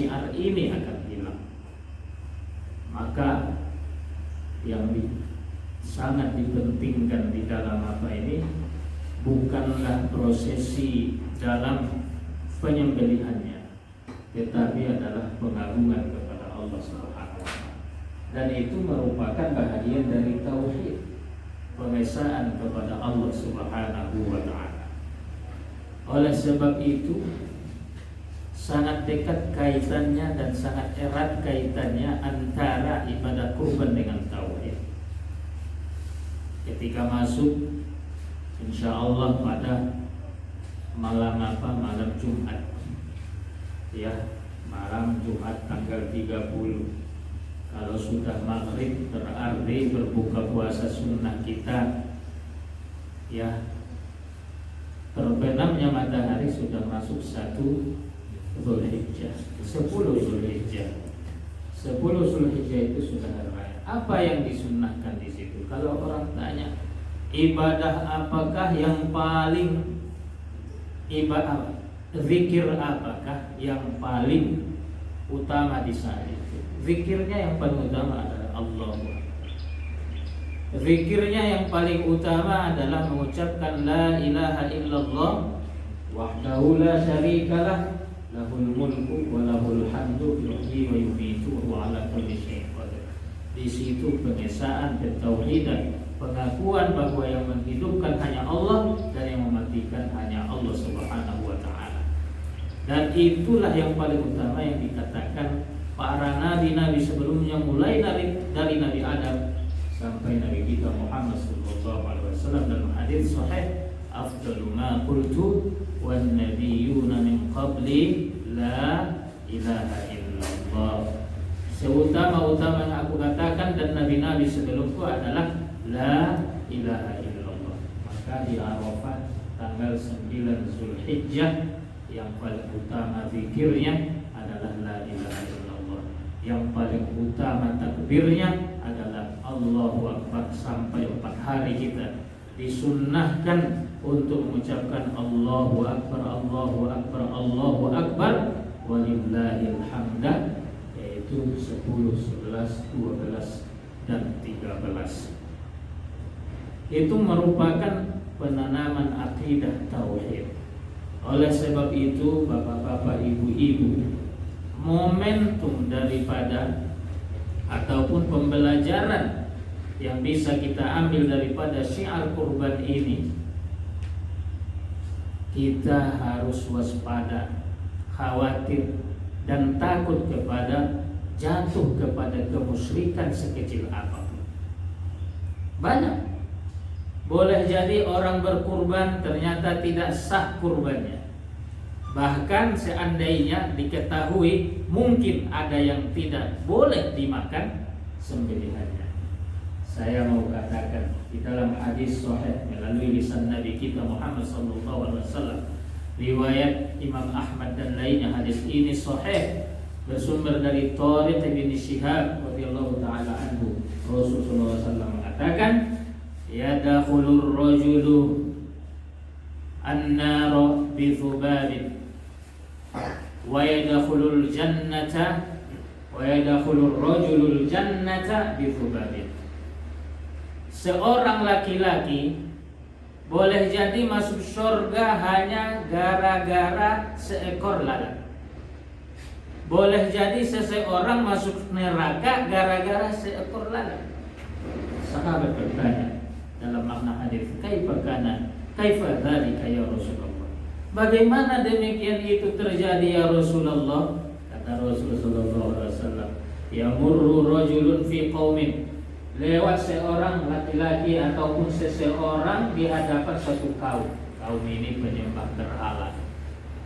syiar ini akan hilang. Maka yang sangat dipentingkan di dalam apa ini bukanlah prosesi dalam penyembelihannya, tetapi adalah pengagungan kepada Allah Subhanahu wa Ta'ala. Dan itu merupakan bahagian dari tauhid, pengesaan kepada Allah Subhanahu wa Ta'ala. Oleh sebab itu sangat dekat kaitannya dan sangat erat kaitannya antara ibadah kurban dengan tauhid. Ketika masuk insya Allah pada malam Jumat, ya, malam Jumat tanggal 30. Kalau sudah maghrib berarti berbuka puasa sunnah kita, ya, terbenamnya matahari sudah masuk 1 Zulhijjah, 10 Zulhijjah. 10 Zulhijjah itu sudah hari raya. Apa yang disunnahkan di situ? Kalau orang tanya, ibadah apakah yang paling zikir apakah yang paling utama di saat itu? Zikirnya yang paling utama adalah Allah. Zikirnya yang paling utama adalah mengucapkan la ilaha illallah wahdahu la syarikalah lahul mulku wa lahul hamdu yuhyi wa yumiitu wa ala kulli syai'in qadir. Di situ pengesaan ketauhidan, pengakuan bahwa yang menghidupkan hanya Allah dan yang mematikan hanya Allah Subhanahu wa Ta'ala. Dan itulah yang paling utama yang dikatakan para nabi-nabi sebelumnya, mulai dari Nabi Adam sampai Nabi kita Muhammad sallallahu alaihi wasallam. Dalam hadis sahih, afdalu ma qultu wan nabiyyuna min qabli la ilaha illallah. Seutama-utama yang aku katakan dan nabi-nabi sebelumku adalah la ilaha illallah. Maka di Arafah tanggal 9 Zulhijjah yang paling utama zikirnya adalah la ilaha illallah. Yang paling utama takbirnya adalah Allahu Akbar. Sampai 4 hari kita disunnahkan untuk mengucapkan Allahu Akbar, Allahu Akbar, Allahu Akbar, walillahil hamda, yaitu 10, 11, 12 dan 13. Itu merupakan penanaman akidah tauhid. Oleh sebab itu bapak-bapak, ibu-ibu, momentum daripada ataupun pembelajaran yang bisa kita ambil daripada syiar kurban ini, kita harus waspada, khawatir dan takut kepada jatuh kepada kemusyrikan sekecil apapun. Banyak. Boleh jadi orang berkurban ternyata tidak sah kurbannya. Bahkan seandainya diketahui mungkin ada yang tidak boleh dimakan sembelihannya. Saya mau katakan di dalam hadis sahih melalui lisan Nabi kita Muhammad sallallahu alaihi wasallam, riwayat Imam Ahmad dan lainnya, hadis ini sahih bersumber dari Thariq bin Syihab radhiyallahu taala anhu. Rasulullah sallallahu alaihi wasallam mengatakan, yadkhulur rajulu an-nara bi thubabin wa yadkhulul jannata wa yadkhulur rajulul jannata bi thubabin. Seorang laki-laki boleh jadi masuk surga hanya gara-gara seekor lalat. Boleh jadi seseorang masuk neraka gara-gara seekor lalat. Sahabat bertanya dalam makna hadis, kaifa dzalika ya Rasulullah? Bagaimana demikian itu terjadi ya Rasulullah? Kata Rasulullah sallallahu alaihi wasallam, yamurru rajulun fi qaumin, lewat seorang laki-laki ataupun seseorang di hadapan suatu kaum. Kaum ini penyembah berhala.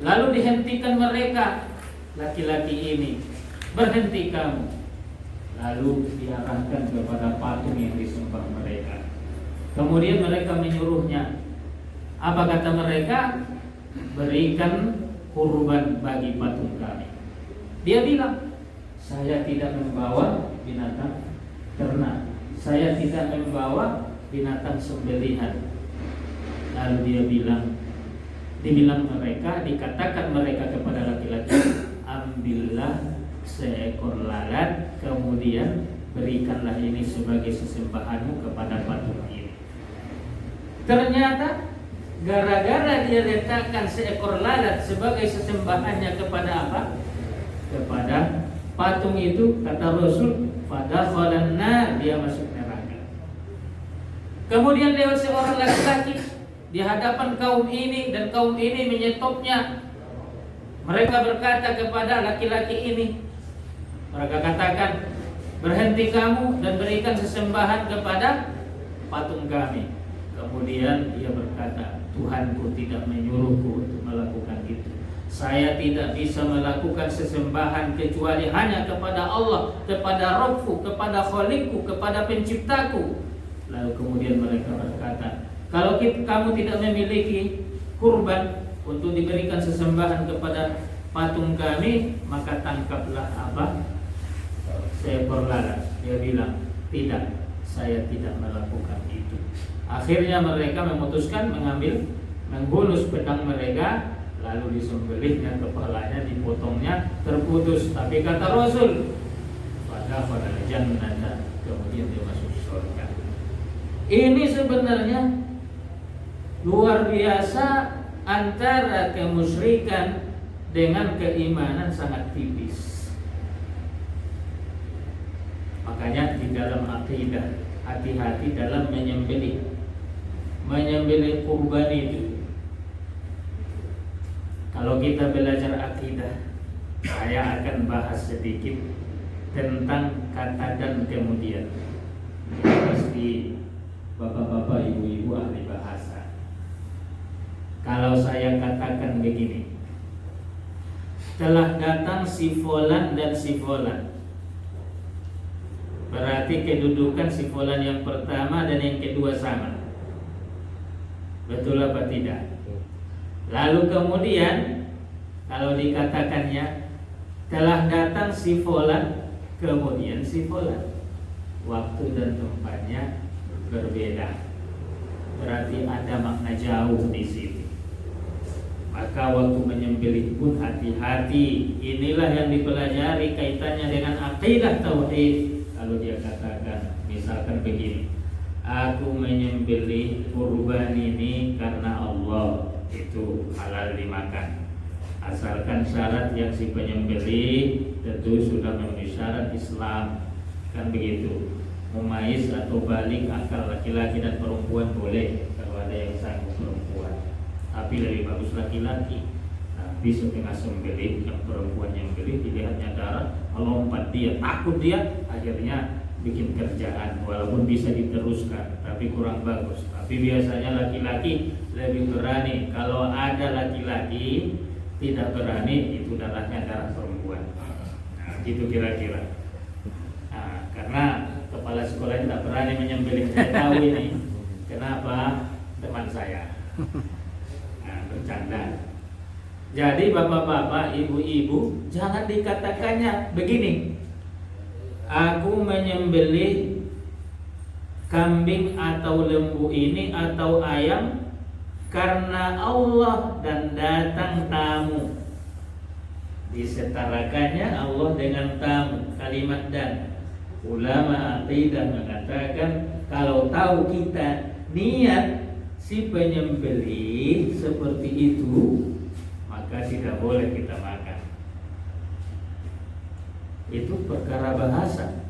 Lalu dihentikan mereka, laki-laki ini, berhenti kamu. Lalu diarahkan kepada patung yang disembah mereka. Kemudian mereka menyuruhnya. Apa kata mereka? Berikan kurban bagi patung kami. Dia bilang, saya tidak membawa binatang ternak, saya tidak membawa binatang sembelihan. Lalu dibilang mereka, dikatakan mereka kepada laki-laki, ambillah seekor lalat, kemudian berikanlah ini sebagai sesembahanmu kepada patung ini. Ternyata gara-gara dia letakkan seekor lalat sebagai sesembahannya kepada apa? Kepada patung itu, kata Rasul, fadakhalan nar, dia masuk neraka. Kemudian lewat seorang laki-laki di hadapan kaum ini, dan kaum ini menyetopnya. Mereka berkata kepada laki-laki ini, mereka katakan, berhenti kamu dan berikan sesembahan kepada patung kami. Kemudian dia berkata, Tuhanku tidak menyuruhku untuk melakukan itu. Saya tidak bisa melakukan sesembahan kecuali hanya kepada Allah, kepada Rabbku, kepada Khaliqku, kepada Penciptaku. Lalu kemudian mereka berkata, kalau kamu tidak memiliki kurban untuk diberikan sesembahan kepada patung kami, maka tangkaplah apa? Seekor lalat. Dia bilang, tidak, saya tidak melakukan itu. Akhirnya mereka memutuskan menghunus pedang mereka, lalu disembelihnya kepalanya, dipotongnya, terputus. Tapi kata Rasul, pada jannata, kemudian dia masuk surga. Ini sebenarnya luar biasa antara kemusyrikan dengan keimanan sangat tipis. Makanya di dalam akidah hati-hati dalam menyembelih kurban itu. Kalau kita belajar akidah, saya akan bahas sedikit tentang kata dan kemudian. Pasti bapak-bapak, ibu-ibu ahli bahasa. Kalau saya katakan begini, telah datang si fulan dan si fulan, berarti kedudukan si fulan yang pertama dan yang kedua sama. Betul apa tidak? Lalu kemudian kalau dikatakannya telah datang si fulan, kemudian si fulan, waktu dan tempatnya berbeda, berarti ada makna jauh di sini. Maka waktu menyembelih pun hati-hati. Inilah yang dipelajari kaitannya dengan akidah tauhid. Kalau dia katakan misalkan begini, aku menyembelih kurban ini karena Allah, itu halal dimakan, asalkan syarat yang si penyembelih tentu sudah memenuhi syarat Islam, kan begitu. Mumaiz atau balik akal laki-laki dan perempuan boleh kalau ada yang sanggup perempuan, tapi lebih bagus laki-laki. Tapi setengah sembelih yang perempuan yang beli dilihatnya darah, melompat dia, takut dia, akhirnya bikin kerjaan, walaupun bisa diteruskan tapi kurang bagus. Tapi biasanya laki-laki lebih berani. Kalau ada laki-laki tidak berani, itu darahnya darah perempuan. Nah, gitu kira-kira. Nah, karena kepala sekolah tidak berani menyembelih. Saya tahu ini. Kenapa? Teman saya. Nah, bercanda. Jadi bapak-bapak, ibu-ibu, jangan dikatakannya begini, aku menyembelih kambing atau lembu ini atau ayam karena Allah dan datang tamu. Disetarakannya Allah dengan tamu, kalimat dan. Ulama akidah mengatakan kalau tahu kita niat si penyembelih seperti itu, maka tidak boleh kita makan. Itu perkara bahasa.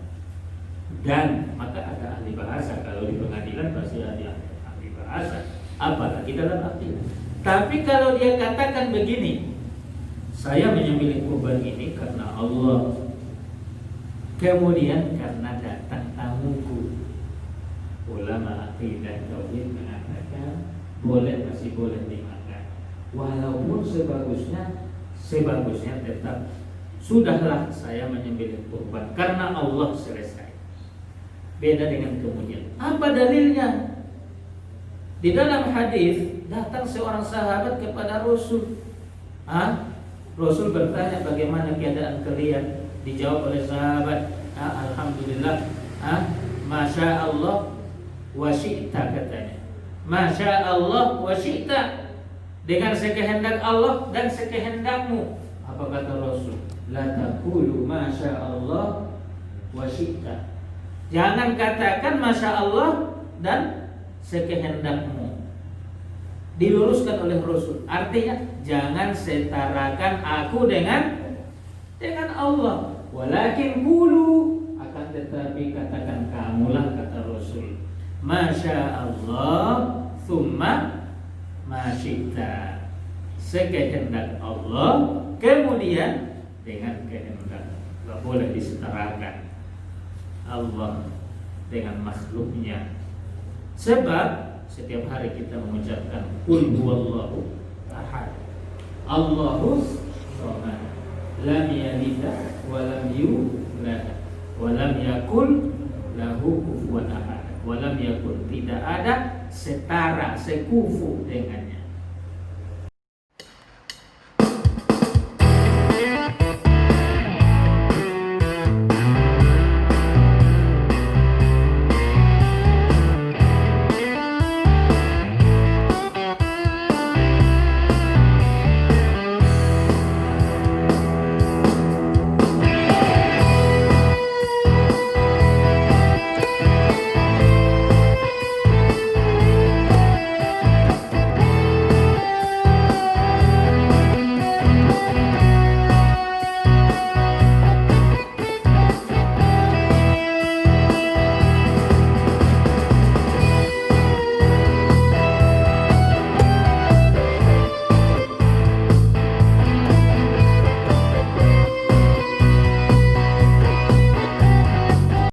Dan maka ada ahli bahasa. Kalau di pengadilan pasti ada ahli bahasa, apalagi dalam akidah. Tapi kalau dia katakan begini, saya menyembelih kurban ini karena Allah, kemudian karena datang tamuku, ulama akidah tauhid mengatakan boleh, masih boleh dimakan. Walaupun sebagusnya tetap sudahlah saya menyembelih kurban karena Allah, selesai. Beda dengan kemudian. Apa dalilnya? Di dalam hadis datang seorang sahabat kepada Rasul. Rasul bertanya, bagaimana keadaan kalian? Dijawab oleh sahabat, alhamdulillah, masya Allah wa syi'ta, katanya. Masya Allah wa syi'ta, dengan sekehendak Allah dan sekehendakmu. Apa kata Rasul? La taqulu masya Allah wa syi'ta. Jangan katakan masya Allah dan sekehendakmu. Diluruskan oleh Rasul. Artinya jangan setarakan aku dengan Allah. Walakin qulu, akan tetapi katakan kamulah, kata Rasul. Masya Allah thumma ma syi'ta. Sekehendak Allah kemudian dengan kehendak. Gak boleh disetarakan Allah dengan makhluknya. Sebab setiap hari kita mengucapkan qul huwallahu ahad, Allahus samad, lam yalid wa lam yulad wa lam yakul lahu kufuwan ahad. Wa lam yakun, tidak ada setara, sekufu dengannya.